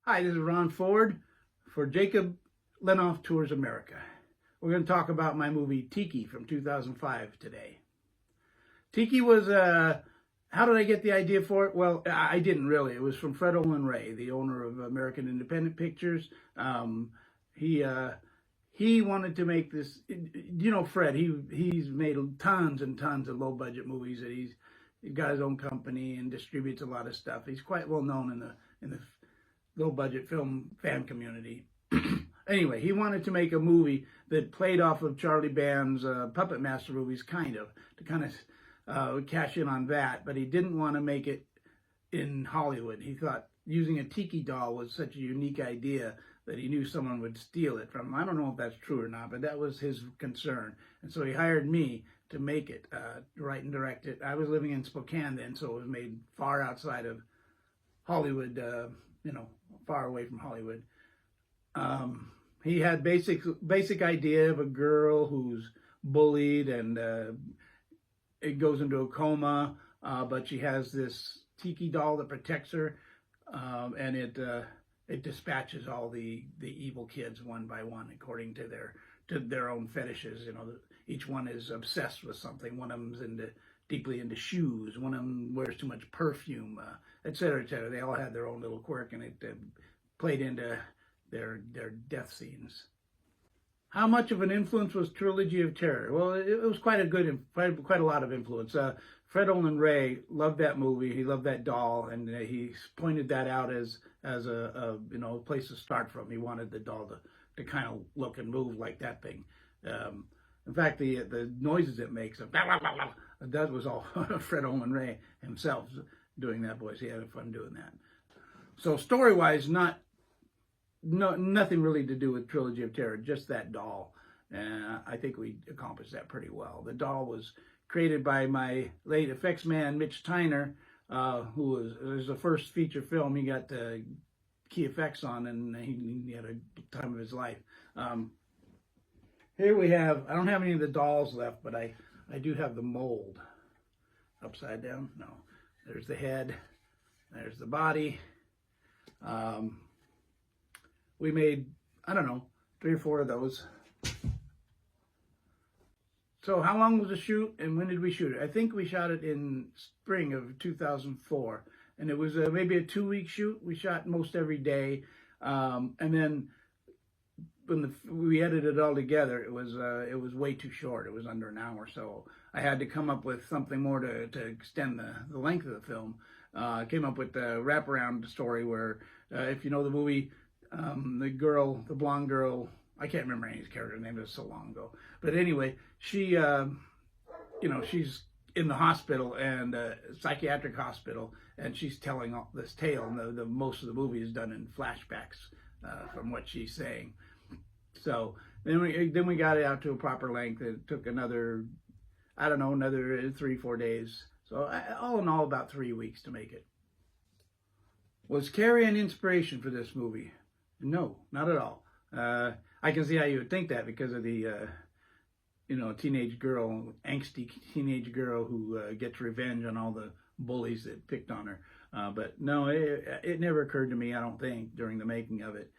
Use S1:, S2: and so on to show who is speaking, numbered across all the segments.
S1: Hi, this is Ron Ford for Jacob Lenhoff Tours America. We're going to talk about my movie Tiki from 2005 today. Tiki was, how did I get the idea for it? Well, I didn't really. It was from Fred Olin Ray, the owner of American Independent Pictures. He wanted to make this, Fred, he's made tons and tons of low-budget movies. That he's got his own company and distributes a lot of stuff. He's quite well known in the low-budget film fan community. Anyway, he wanted to make a movie that played off of Charlie Band's Puppet Master movies, to kind of cash in on that, but he didn't want to make it in Hollywood. He thought using a tiki doll was such a unique idea that he knew someone would steal it from him. I don't know if that's true or not, but that was his concern. And so he hired me to make it, write and direct it. I was living in Spokane then, so it was made far outside of Hollywood, far away from Hollywood. He had basic idea of a girl who's bullied and it goes into a coma, but she has this tiki doll that protects her, and it dispatches all the evil kids one by one according to their own fetishes. Each one is obsessed with something. One of them's deeply into shoes. One of them wears too much perfume, et cetera, et cetera. They all had their own little quirk, and it played into their death scenes. How much of an influence was Trilogy of Terror? Well, it was quite a lot of influence. Fred Olin Ray loved that movie. He loved that doll, and he pointed that out as a place to start from. He wanted the doll to kind of look and move like that thing. In fact, the noises it makes, that was all Fred Olin Ray himself doing that voice. He had fun doing that. So story-wise, nothing really to do with Trilogy of Terror, just that doll. And I think we accomplished that pretty well. The doll was created by my late effects man, Mitch Tyner, who was the first feature film he got key effects on, and he had a time of his life. Here we have, I don't have any of the dolls left, but I do have the mold. Upside down? No. There's the head. There's the body. We made, 3 or 4 of those. So how long was the shoot, and when did we shoot it? I think we shot it in spring of 2004, and it was maybe a 2-week shoot. We shot most every day, and then when we edited it all together, it was way too short. It was under an hour, so I had to come up with something more to extend the length of the film. I came up with the wraparound story where, if you know the movie, the blonde girl, I can't remember any of his character's name, it was so long ago. But anyway, she, she's in the hospital, and psychiatric hospital, and she's telling all this tale, and the most of the movie is done in flashbacks from what she's saying. So then we got it out to a proper length. It took another 3-4 days. So all in all, about 3 weeks to make it. Was Carrie an inspiration for this movie? No, not at all. I can see how you would think that because of the, angsty teenage girl who gets revenge on all the bullies that picked on her. But no, it never occurred to me, I don't think, during the making of it.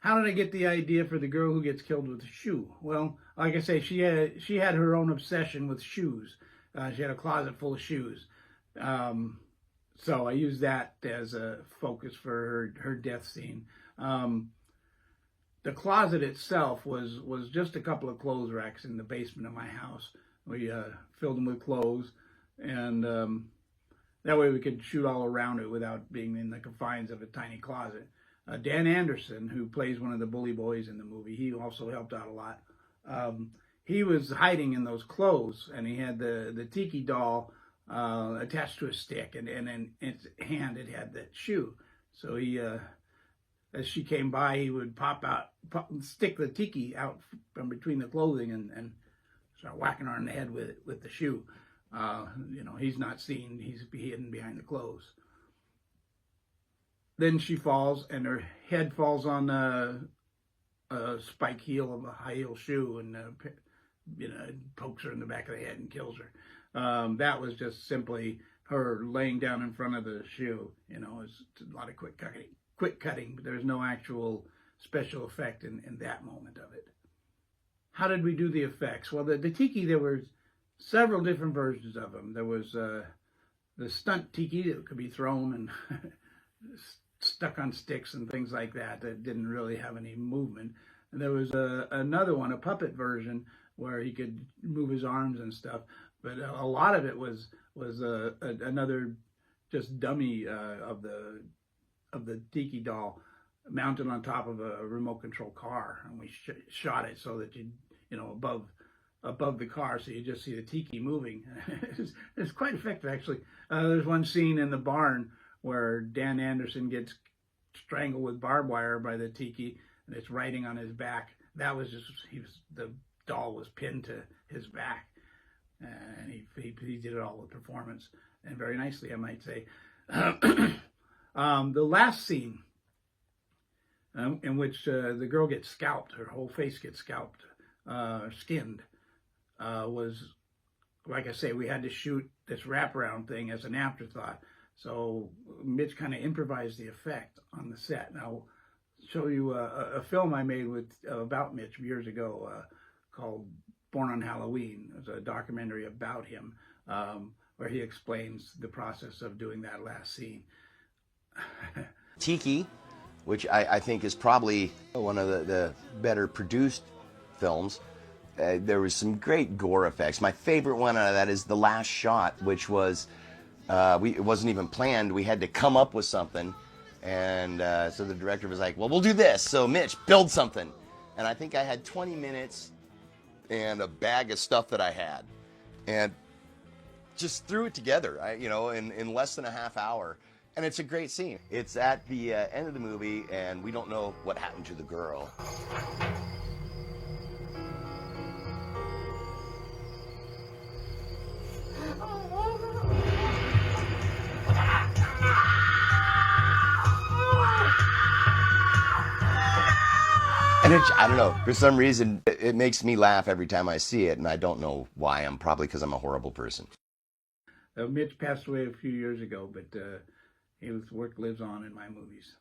S1: How did I get the idea for the girl who gets killed with a shoe? Well, like I say, she had her own obsession with shoes. She had a closet full of shoes. So I used that as a focus for her death scene. The closet itself was just a couple of clothes racks in the basement of my house. We filled them with clothes, and that way we could shoot all around it without being in the confines of a tiny closet. Dan Anderson, who plays one of the bully boys in the movie, he also helped out a lot. He was hiding in those clothes, and he had the tiki doll attached to a stick, and in its hand it had that shoe. So he, as she came by, he would stick the tiki out from between the clothing and start whacking her in the head with the shoe. He's not seen; he's hidden behind the clothes. Then she falls, and her head falls on a spike heel of a high heel shoe, and it pokes her in the back of the head and kills her. That was just simply her laying down in front of the shoe. It's a lot of quick cutting, but there's no actual special effect in that moment of it. How did we do the effects? Well, the Tiki, there were several different versions of them. There was the stunt Tiki that could be thrown and stuck on sticks and things like that didn't really have any movement. And there was another one, a puppet version, where he could move his arms and stuff. But a lot of it was another just dummy of the Tiki doll mounted on top of a remote control car, and we shot it so that above the car, so you just see the Tiki moving. It's quite effective, actually. There's one scene in the barn where Dan Anderson gets strangled with barbed wire by the Tiki, and it's riding on his back. That was just the doll was pinned to his back, and he did it all with performance, and very nicely, I might say. The last scene, in which the girl gets scalped, her whole face gets scalped, skinned, was, like I say, we had to shoot this wraparound thing as an afterthought. So Mitch kind of improvised the effect on the set. Now, I'll show you a film I made about Mitch years ago called Born on Halloween. It was a documentary about him where he explains the process of doing that last scene.
S2: Tiki, which I think is probably one of the better produced films. There was some great gore effects. My favorite one out of that is the last shot, which was, it wasn't even planned. We had to come up with something. And so the director was like, well, we'll do this. So Mitch, build something. And I think I had 20 minutes and a bag of stuff that I had. And just threw it together, in less than a half hour. And it's a great scene. It's at the end of the movie, and we don't know what happened to the girl. And I don't know, for some reason, it makes me laugh every time I see it, and I don't know why. Probably because I'm a horrible person.
S1: Mitch passed away a few years ago, but his work lives on in my movies.